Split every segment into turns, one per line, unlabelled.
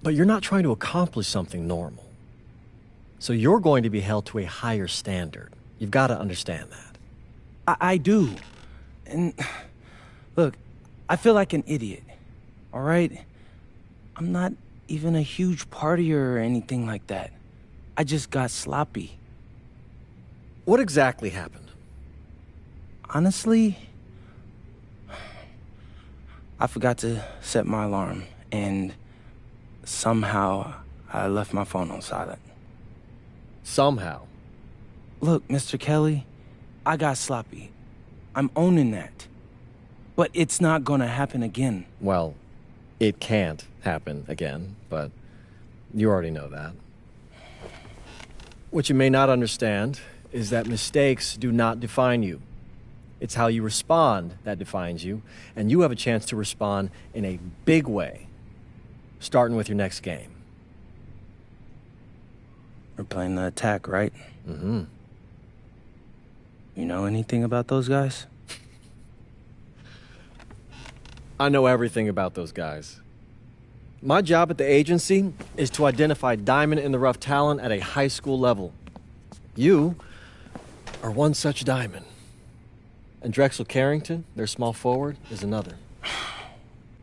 But you're not trying to accomplish something normal. So you're going to be held to a higher standard. You've got to understand that.
I do. And look, I feel like an idiot, all right? I'm not even a huge partier or anything like that. I just got sloppy.
What exactly happened?
Honestly, I forgot to set my alarm, and somehow I left my phone on silent.
Somehow?
Look, Mr. Kelly, I got sloppy. I'm owning that. But it's not gonna happen again.
Well, it can't happen again, but you already know that. What you may not understand is that mistakes do not define you. It's how you respond that defines you, and you have a chance to respond in a big way, starting with your next game.
We're playing the attack, right?
Mm-hmm.
You know anything about those guys?
I know everything about those guys. My job at the agency is to identify diamond-in-the-rough talent at a high school level. You are one such diamond. And Drexel Carrington, their small forward, is another.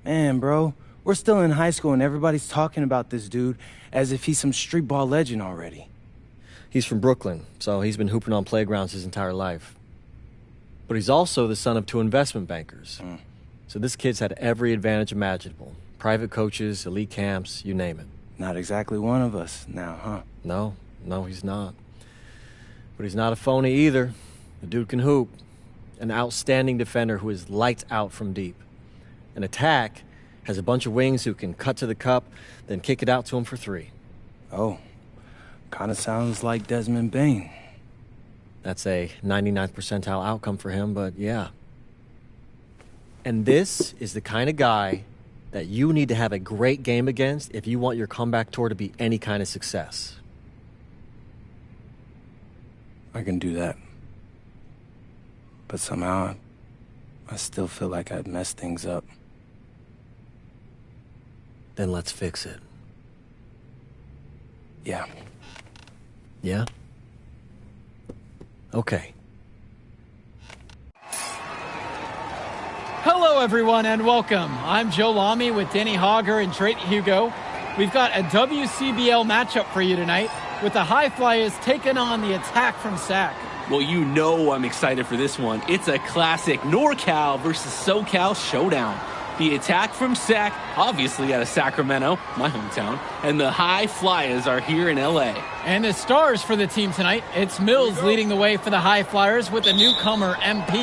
Man, bro, we're still in high school and everybody's talking about this dude as if he's some street ball legend already.
He's from Brooklyn, so he's been hooping on playgrounds his entire life. But he's also the son of 2 investment bankers. So this kid's had every advantage imaginable. Private coaches, elite camps, you name it.
Not exactly one of us now, huh?
No, he's not. But he's not a phony either. The dude can hoop. An outstanding defender who is lights out from deep. An attack has a bunch of wings who can cut to the cup, then kick it out to him for 3.
Oh, kind of sounds like Desmond Bain.
That's a 99th percentile outcome for him, but yeah. And this is the kind of guy that you need to have a great game against if you want your comeback tour to be any kind of success.
I can do that. But somehow, I still feel like I'd messed things up.
Then let's fix it.
Yeah.
Yeah? Okay.
Hello, everyone, and welcome. I'm Joe Lamy with Danny Hogger and Drake Hugo. We've got a WCBL matchup for you tonight with the High Flyers taking on the Attack from SAC.
Well, you know I'm excited for this one. It's a classic NorCal versus SoCal showdown. The Attack from SAC, obviously out of Sacramento, my hometown, and the High Flyers are here in LA.
And the stars for the team tonight, it's Mills leading the way for the High Flyers with the newcomer MP.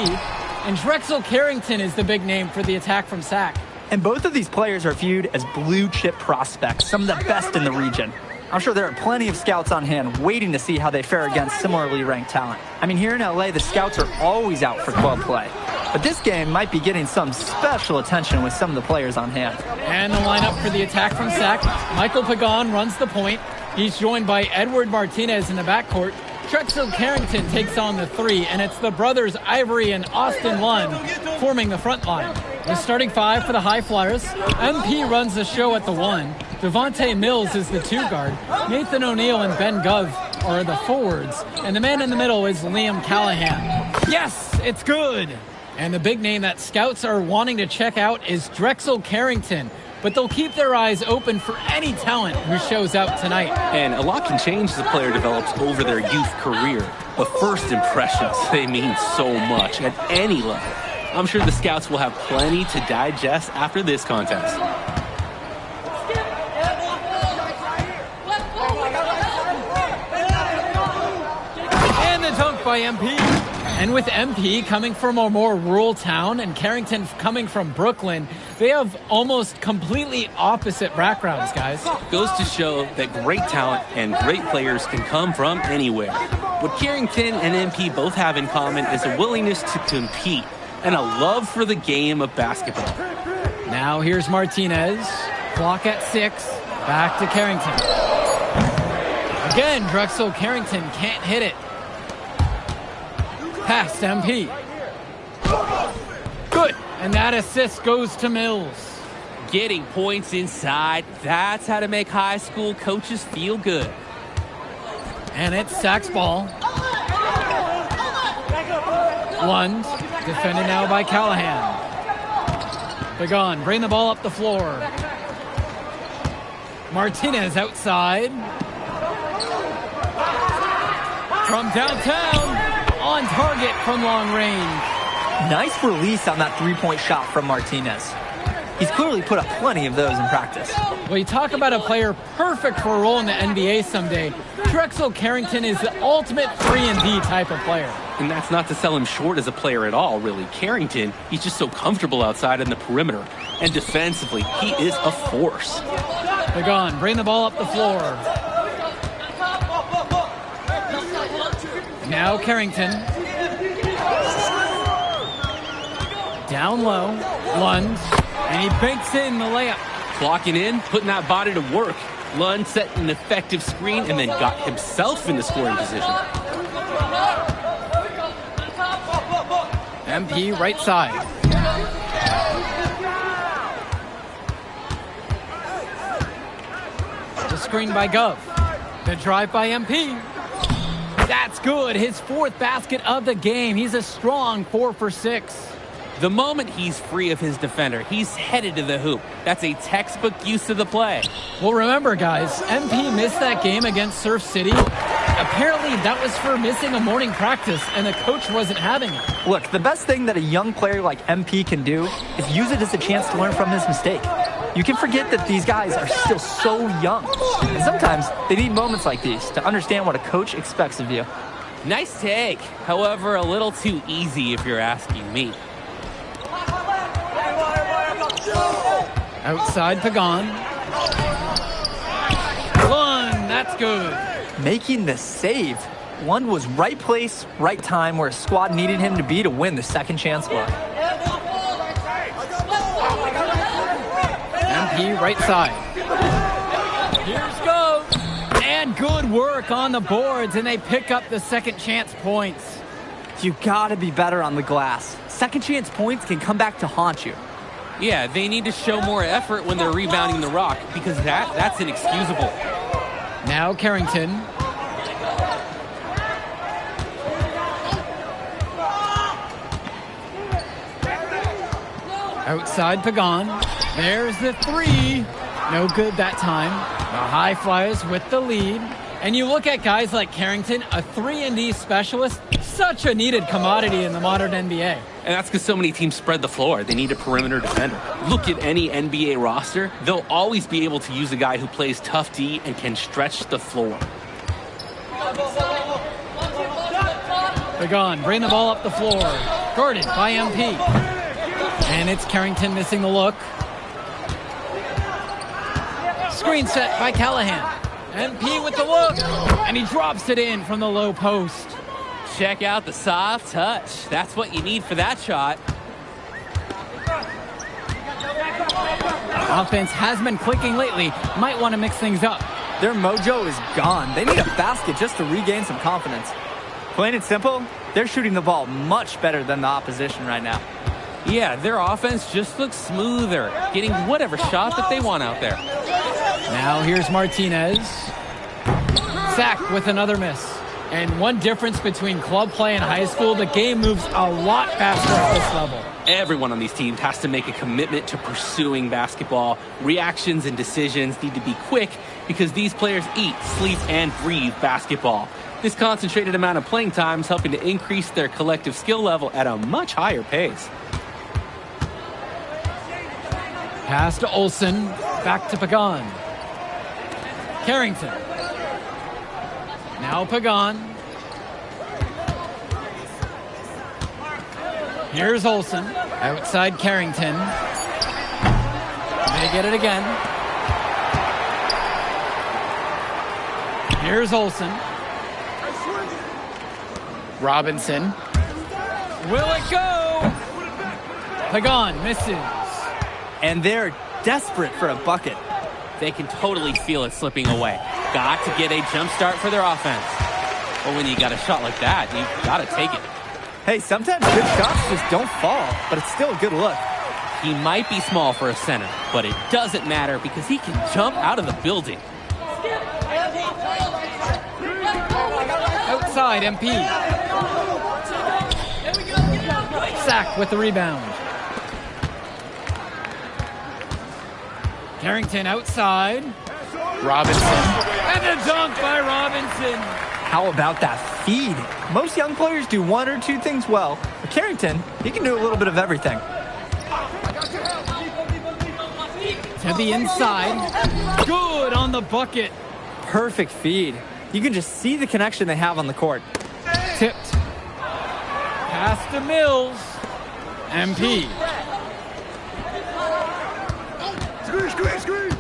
And Drexel Carrington is the big name for the Attack from SAC.
And both of these players are viewed as blue-chip prospects, some of the best in the region. I'm sure there are plenty of scouts on hand waiting to see how they fare against similarly ranked talent. I mean, here in LA, the scouts are always out for club play. But this game might be getting some special attention with some of the players on hand.
And the lineup for the Attack from SAC, Michael Pagan runs the point. He's joined by Edward Martinez in the backcourt. Drexel Carrington takes on the 3, and it's the brothers Ivory and Austin Lund forming the front line. The starting 5 for the High Flyers. MP runs the show at the 1. Devontae Mills is the 2 guard. Nathan O'Neill and Ben Gov are the forwards. And the man in the middle is Liam Callahan. Yes, it's good! And the big name that scouts are wanting to check out is Drexel Carrington. But they'll keep their eyes open for any talent who shows up tonight.
And a lot can change as a player develops over their youth career. But first impressions, they mean so much at any level. I'm sure the scouts will have plenty to digest after this contest.
And the dunk by MP. And with MP coming from a more rural town and Carrington coming from Brooklyn, they have almost completely opposite backgrounds, guys.
Goes to show that great talent and great players can come from anywhere. What Carrington and MP both have in common is a willingness to compete and a love for the game of basketball.
Now here's Martinez. Clock at 6. Back to Carrington. Again, Drexel Carrington can't hit it. Past MP. Good. And that assist goes to Mills.
Getting points inside, that's how to make high school coaches feel good.
And it's Sack's ball. Lund, defended now by Callahan. Pagan, bring the ball up the floor. Martinez outside. From downtown, on target from long range.
Nice release on that three-point shot from Martinez. He's clearly put up plenty of those in practice.
Well, you talk about a player perfect for a role in the NBA someday. Drexel Carrington is the ultimate 3-and-D type of player.
And that's not to sell him short as a player at all, really. Carrington, he's just so comfortable outside in the perimeter. And defensively, he is a force.
Pagan, bring the ball up the floor. Now Carrington. Down low, Lund, and he banks in the layup.
Blocking in, putting that body to work. Lund set an effective screen and then got himself in the scoring position.
MP right side. The screen by Gov. The drive by MP. That's good. His 4th basket of the game. He's a strong 4 for 6.
The moment he's free of his defender, he's headed to the hoop. That's a textbook use of the play.
Well, remember, guys, MP missed that game against Surf City. Apparently, that was for missing a morning practice, and the coach wasn't having it.
Look, the best thing that a young player like MP can do is use it as a chance to learn from his mistake. You can forget that these guys are still so young. And sometimes they need moments like these to understand what a coach expects of you.
Nice take. However, a little too easy if you're asking me.
Outside Pagan. Lund, that's good.
Making the save. Lund was right place, right time where his squad needed him to be to win the second chance look.
MP right side. Here's go. And good work on the boards, and they pick up the second chance points.
You gotta be better on the glass. Second chance points can come back to haunt you.
Yeah, they need to show more effort when they're rebounding the rock because that's inexcusable.
Now Carrington. Outside Pagan. There's the 3. No good that time. The High Flyers with the lead. And you look at guys like Carrington, a 3-and-D specialist, such a needed commodity in the modern NBA.
And that's because so many teams spread the floor. They need a perimeter defender. Look at any NBA roster. They'll always be able to use a guy who plays tough D and can stretch the floor.
Pagan, bring the ball up the floor. Guarded by MP. And it's Carrington missing the look. Screen set by Callahan. MP with the look. And he drops it in from the low post.
Check out the soft touch. That's what you need for that shot.
Offense has been clicking lately. Might want to mix things up.
Their mojo is gone. They need a basket just to regain some confidence. Plain and simple, they're shooting the ball much better than the opposition right now.
Yeah, their offense just looks smoother, getting whatever shot that they want out there.
Now here's Martinez. Sack with another miss. And one difference between club play and high school, the game moves a lot faster at this level.
Everyone on these teams has to make a commitment to pursuing basketball. Reactions and decisions need to be quick because these players eat, sleep, and breathe basketball. This concentrated amount of playing time is helping to increase their collective skill level at a much higher pace.
Pass to Olsen, back to Pagan. Carrington. Now Pagan. Here's Olsen. Outside Carrington. They get it again. Here's Olsen. Robinson. Will it go? Pagan misses.
And they're desperate for a bucket.
They can totally feel it slipping away. Got to get a jump start for their offense. But when you got a shot like that, you got to take it.
Hey, sometimes good shots just don't fall, but it's still a good look.
He might be small for a center, but it doesn't matter because he can jump out of the building.
Outside, MP. Sack with the rebound. Carrington outside. Robinson. And a dunk by Robinson.
How about that feed? Most young players do one or two things well. But Carrington, he can do a little bit of everything.
To the inside. Good on the bucket.
Perfect feed. You can just see the connection they have on the court.
Tipped. Pass to Mills. MP.
Screen.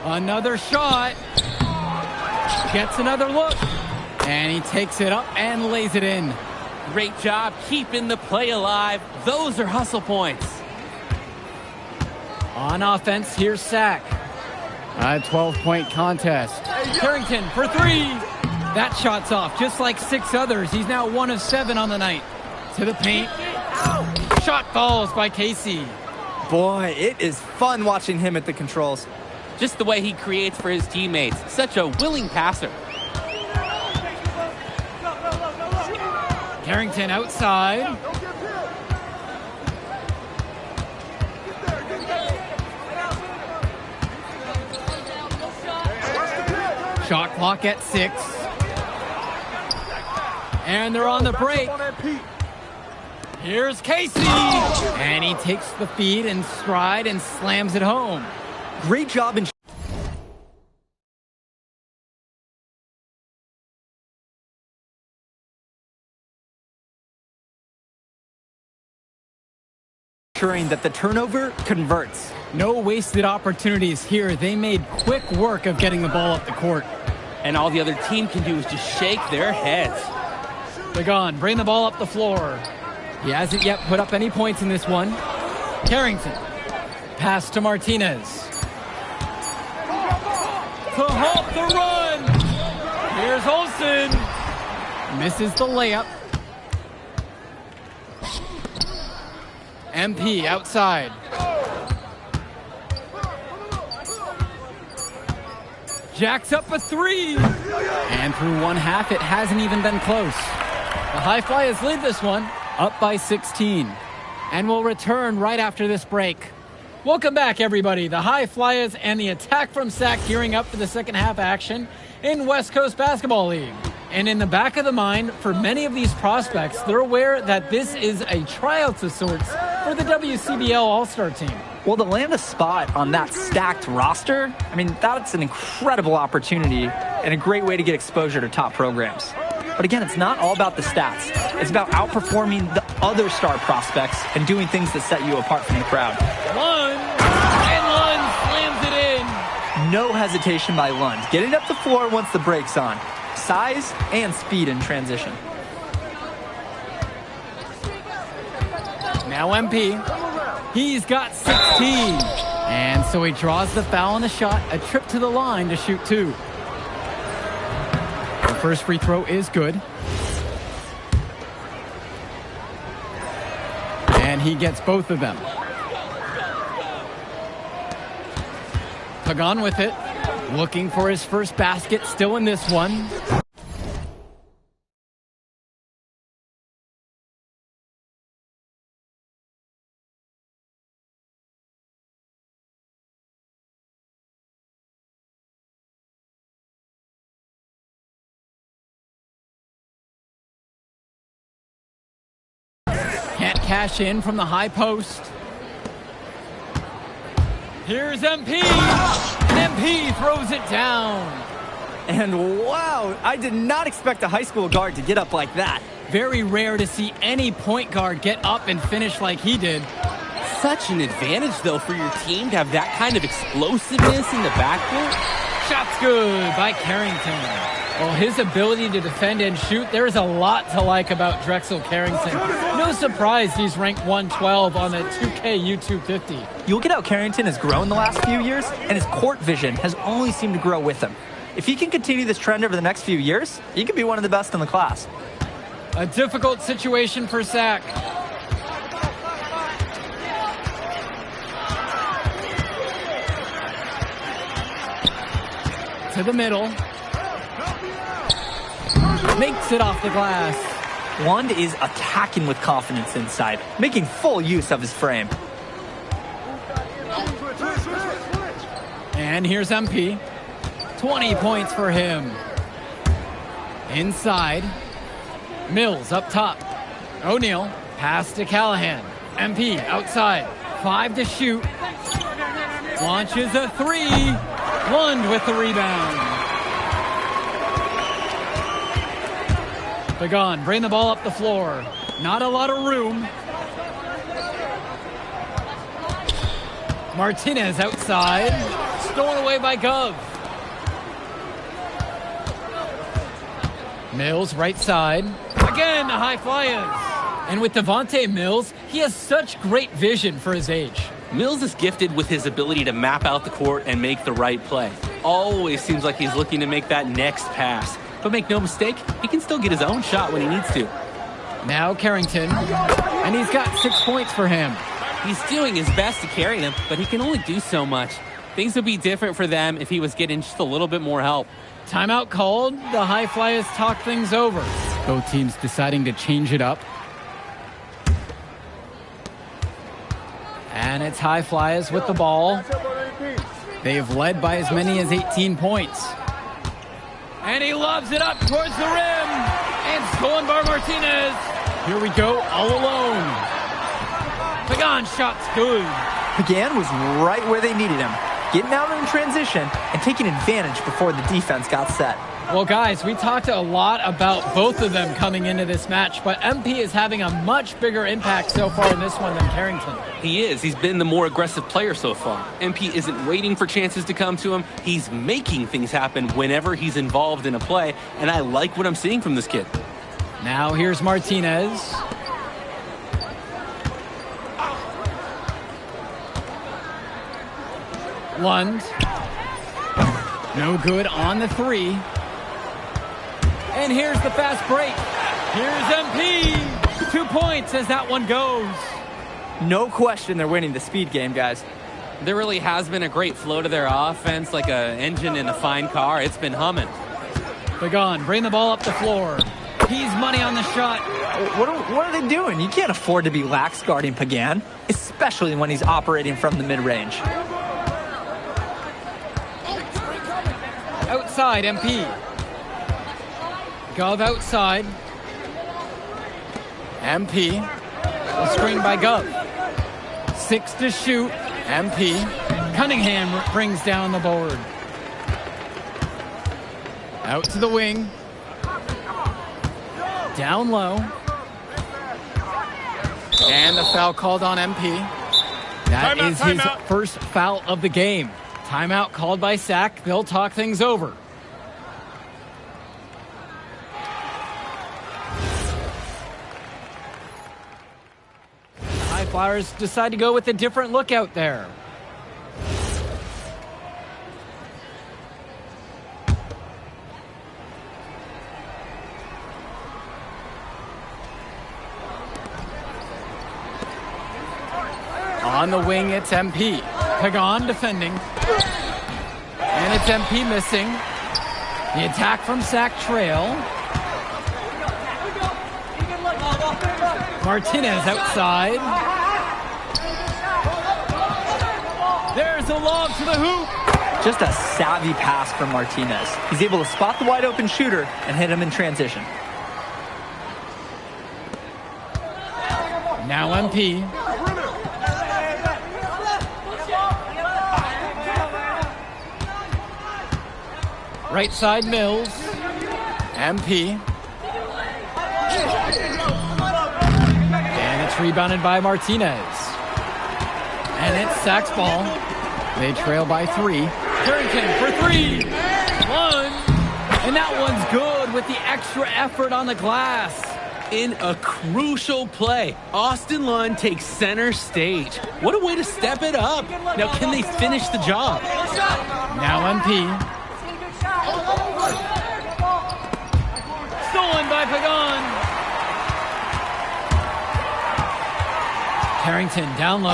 Another shot. Gets another look. And he takes it up and lays it in.
Great job keeping the play alive. Those are hustle points.
On offense, here's Sack. A 12-point contest. Carrington for three. That shot's off, just like 6 others. He's now 1 of 7 on the night. To the paint. Shot falls by Casey.
Boy, it is fun watching him at the controls.
Just the way he creates for his teammates. Such a willing passer.
Carrington outside. Shot clock at 6. And they're on the break. Here's Casey. And he takes the feed in stride and slams it home.
Great job in ensuring that the turnover converts.
No wasted opportunities here. They made quick work of getting the ball up the court.
And all the other team can do is just shake their heads.
Pagan, bring the ball up the floor. He hasn't yet put up any points in this one. Carrington. Pass to Martinez. To halt the run. Here's Olsen. Misses the layup. MP outside. Jacks up a 3. And through one half, it hasn't even been close. The High Flyers lead this one, up by 16. And we'll return right after this break. Welcome back, everybody. The High Flyers and the attack from Sac gearing up for the second half action in West Coast Basketball League. And in the back of the mind, for many of these prospects, they're aware that this is a tryout of sorts for the WCBL All-Star team.
Well, to land a spot on that stacked roster, I mean, that's an incredible opportunity and a great way to get exposure to top programs. But again, it's not all about the stats. It's about outperforming the other star prospects and doing things that set you apart from the crowd.
Lund, and Lund slams it in.
No hesitation by Lund, getting up the floor once the break's on. Size and speed in transition.
Now MP. He's got 16. And so he draws the foul on the shot, a trip to the line to shoot 2. The first free throw is good. And he gets both of them. Pagan with it. Looking for his first basket, still in this one. Can't cash in from the high post. Here's MP. MP throws it down.
And wow, I did not expect a high school guard to get up like that.
Very rare to see any point guard get up and finish like he did.
Such an advantage, though, for your team to have that kind of explosiveness in the backcourt.
Shot's good by Carrington. Well, his ability to defend and shoot, there's a lot to like about Drexel Carrington. No surprise he's ranked 112 on the 2K YouTube 50.
You look at how Carrington has grown the last few years, and his court vision has only seemed to grow with him. If he can continue this trend over the next few years, he could be one of the best in the class.
A difficult situation for Sack. To the middle. Makes it off the glass.
Lund is attacking with confidence inside, making full use of his frame.
And here's MP. 20 points for him. Inside. Mills up top. O'Neal. Pass to Callahan. MP outside. 5 to shoot. Launches a 3. Lund with the rebound. Pagan, bring the ball up the floor. Not a lot of room. Martinez outside. Stolen away by Gov. Mills right side. Again, the high flyers. And with Devontae Mills, he has such great vision for his age.
Mills is gifted with his ability to map out the court and make the right play. Always seems like he's looking to make that next pass. But make no mistake, he can still get his own shot when he needs to.
Now Carrington, and he's got 6 points for him.
He's doing his best to carry them, but he can only do so much. Things would be different for them if he was getting just a little bit more help.
Timeout called. The High Flyers talk things over. Both teams deciding to change it up. And it's High Flyers with the ball. They've led by as many as 18 points. And he lobs it up towards the rim. And stolen by Martinez. Here we go, all alone. Pagan shot's good.
Pagan was right where they needed him, getting out in transition and taking advantage before the defense got set.
Well, guys, we talked a lot about both of them coming into this match, but MP is having a much bigger impact so far in this one than Carrington.
He is. He's been the more aggressive player so far. MP isn't waiting for chances to come to him. He's making things happen whenever he's involved in a play, and I like what I'm seeing from this kid.
Now here's Martinez. Lund. No good on the 3. And here's the fast break. Here's MP. 2 points as that one goes.
No question they're winning the speed game, guys.
There really has been a great flow to their offense, like an engine in a fine car. It's been humming.
Pagan, bring the ball up the floor. He's money on the shot.
What are they doing? You can't afford to be lax guarding Pagan, especially when he's operating from the mid-range.
Outside, MP. Gov outside. MP. A screen by Gov. 6 to shoot. MP. Cunningham brings down the board. Out to the wing. Down low. And the foul called on MP. That is his first foul of the game. Timeout called by Sack. They'll talk things over. The High Flyers decide to go with a different look out there. On the wing, it's MP. Pagan defending. And it's MP missing. The attack from Sack Trail. Martinez outside. There's a lob to the hoop.
Just a savvy pass from Martinez. He's able to spot the wide open shooter and hit him in transition.
Now MP. Right side Mills. MP. And it's rebounded by Martinez. And it's Sack's ball. They trail by 3. Carrington for 3. 1. And that one's good with the extra effort on the glass.
In a crucial play, Austin Lund takes center stage. What a way to step it up. Now, can they finish the job?
Now MP. Stolen by Pagan. Carrington down low.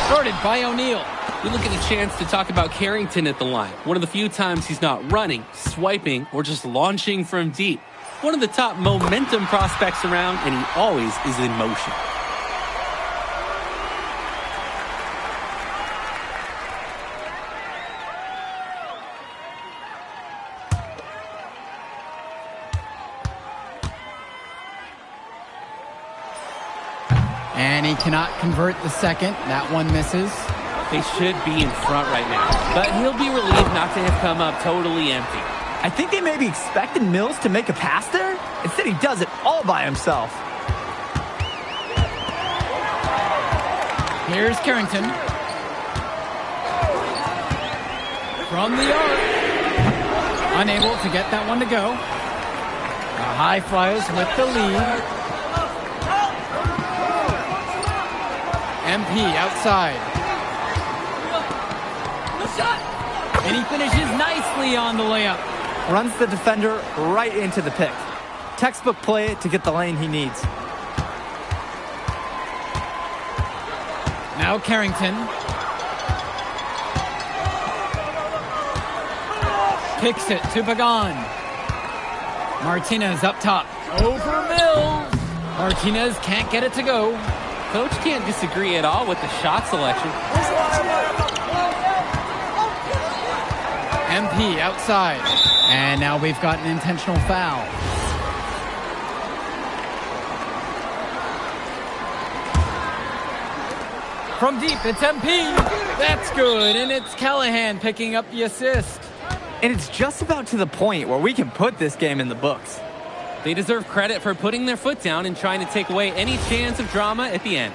Guarded by O'Neal.
We look at a chance to talk about Carrington at the line. One of the few times he's not running, swiping, or just launching from deep. One of the top momentum prospects around, and he always is in motion.
And he cannot convert the second. That one misses.
They should be in front right now, but he'll be relieved not to have come up totally empty.
I think they maybe expected Mills to make a pass there. Instead, he does it all by himself.
Here's Carrington. From the arc. Unable to get that one to go. The High Flyers with the lead. MP outside. And he finishes nicely on the layup.
Runs the defender right into the pick. Textbook play to get the lane he needs.
Now Carrington. Kicks it to Pagan. Martinez up top. Over Mills. Martinez can't get it to go.
Coach can't disagree at all with the shot selection.
MP outside. And now we've got an intentional foul. From deep, it's MP. That's good, and it's Callahan picking up the assist.
And it's just about to the point where we can put this game in the books.
They deserve credit for putting their foot down and trying to take away any chance of drama at the end.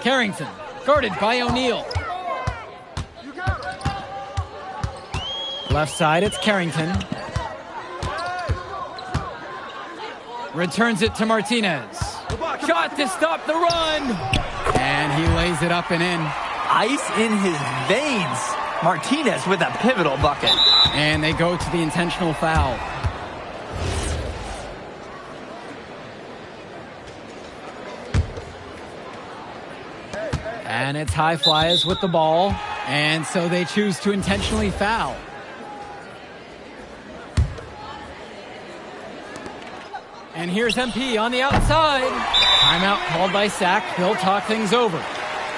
Carrington, guarded by O'Neal. Left side, it's Carrington. Returns it to Martinez. Shot to stop the run. And he lays it up and in.
Ice in his veins. Martinez with a pivotal bucket.
And they go to the intentional foul. And it's High Flyers with the ball. And so they choose to intentionally foul. And here's MP on the outside. Timeout called by Sack. They'll talk things over.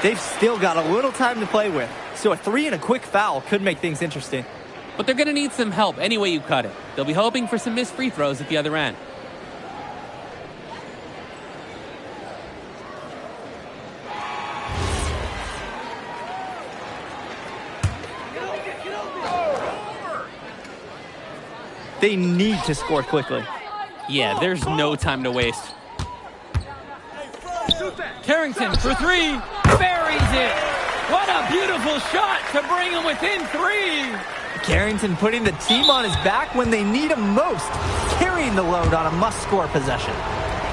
They've still got a little time to play with, so a 3 and a quick foul could make things interesting.
But they're going to need some help any way you cut it. They'll be hoping for some missed free throws at the other end.
They need to score quickly.
Yeah, there's no time to waste.
Carrington for 3. Buries it. What a beautiful shot to bring him within 3.
Carrington putting the team on his back when they need him most. Carrying the load on a must-score possession.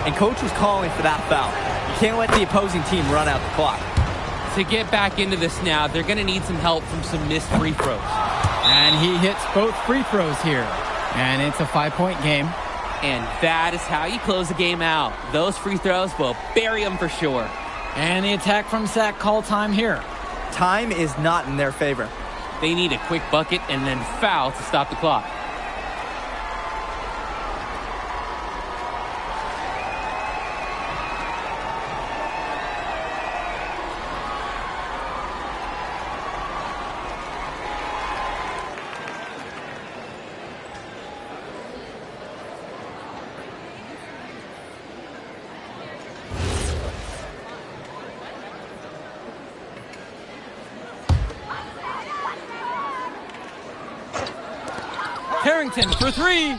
And coach was calling for that foul. You can't let the opposing team run out the clock.
To get back into this now, they're going to need some help from some missed free throws.
And he hits both free throws here. And it's a 5-point game.
And that is how you close a game out. Those free throws will bury them for sure.
And the attack from Sack call time here.
Time is not in their favor.
They need a quick bucket and then foul to stop the clock.
Carrington for 3.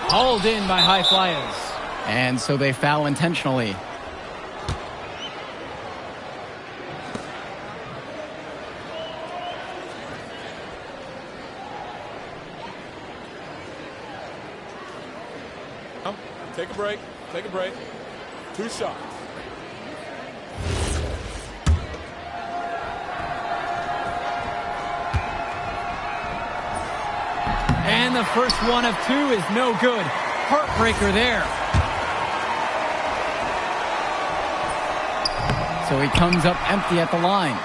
Hauled in by High Flyers. And so they foul intentionally.
Take a break. Take a break. 2 shots.
And the first one of 2 is no good. Heartbreaker there. So he comes up empty at the line.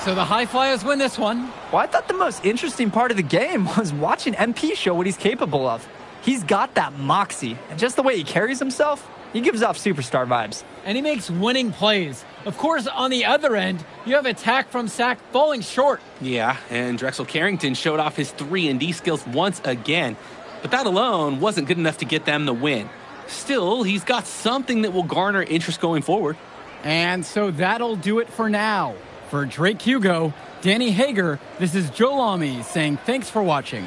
So the High Flyers win this one.
Well, I thought the most interesting part of the game was watching MP show what he's capable of. He's got that moxie, and just the way he carries himself, he gives off superstar vibes.
And he makes winning plays. Of course, on the other end, you have attack from Sac falling short.
Yeah, and Drexel Carrington showed off his 3-and-D skills once again. But that alone wasn't good enough to get them the win. Still, he's got something that will garner interest going forward.
And so that'll do it for now. For Drake Hugo, Danny Hager, this is Joe Lamy saying thanks for watching.